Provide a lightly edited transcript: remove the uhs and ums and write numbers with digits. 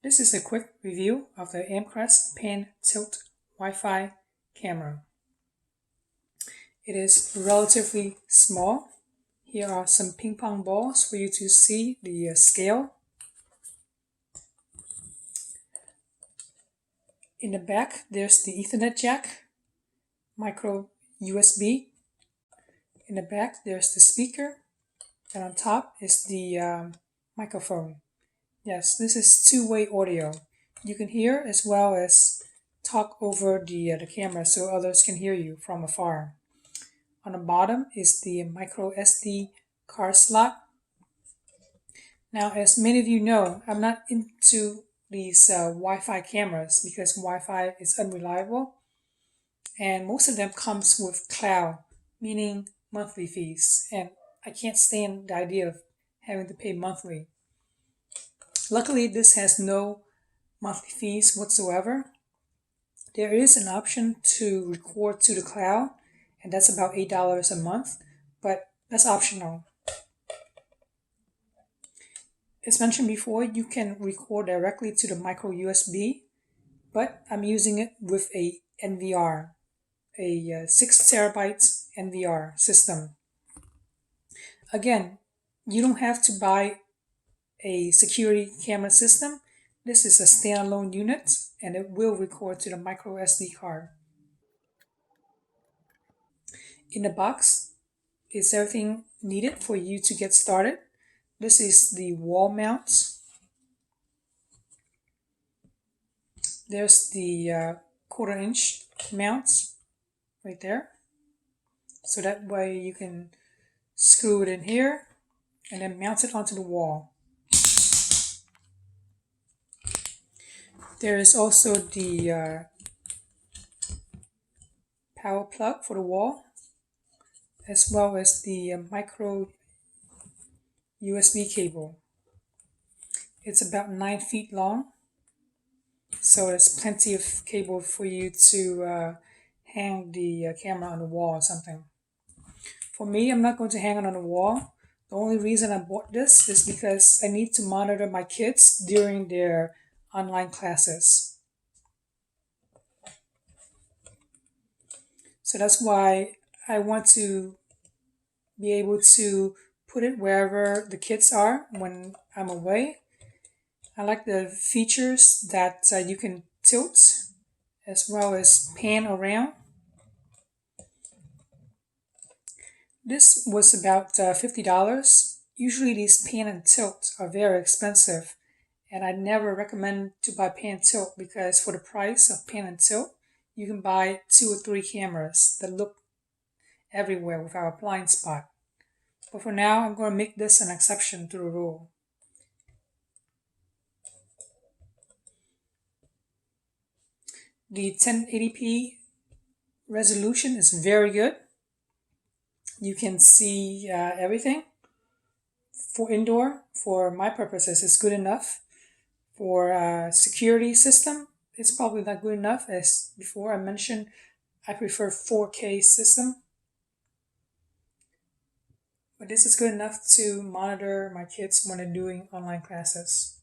This is a quick review of the Amcrest Pan Tilt Wi-Fi camera. It is relatively small. Here are some ping pong balls for you to see the scale. In the back, there's the Ethernet jack, micro USB. In the back, there's the speaker, and on top is the microphone. Yes, this is two-way audio. You can hear as well as talk over the camera so others can hear you from afar. On the bottom is the microSD card slot. Now, as many of you know, I'm not into these Wi-Fi cameras because Wi-Fi is unreliable, and most of them comes with cloud, meaning monthly fees, and I can't stand the idea of having to pay monthly. Luckily, this has no monthly fees whatsoever. There is an option to record to the cloud, and that's about $8 a month, but that's optional. As mentioned before, you can record directly to the micro USB, but I'm using it with a NVR, a 6 terabytes NVR system. Again, you don't have to buy a security camera system. This is a standalone unit, and it will record to the micro SD card. In the box is everything needed for you to get started. This is the wall mount. There's the 1/4 inch mount right there. So that way you can screw it in here and then mount it onto the wall. There is also the power plug for the wall, as well as the micro USB cable. It's about 9 feet long, so there's plenty of cable for you to hang the camera on the wall or something. For me, I'm not going to hang it on the wall. The only reason I bought this is because I need to monitor my kids during their online classes. So that's why I want to be able to put it wherever the kids are when I'm away. I like the features that you can tilt as well as pan around. This was about $50. Usually these pan and tilt are very expensive, and I never recommend to buy pan tilt because for the price of pan and tilt, you can buy 2 or 3 cameras that look everywhere without a blind spot. But for now, I'm going to make this an exception to the rule. The 1080p resolution is very good. You can see everything. For indoor, for my purposes, it's good enough. For security system, it's probably not good enough. As before I mentioned, I prefer 4K system. But this is good enough to monitor my kids when they're doing online classes.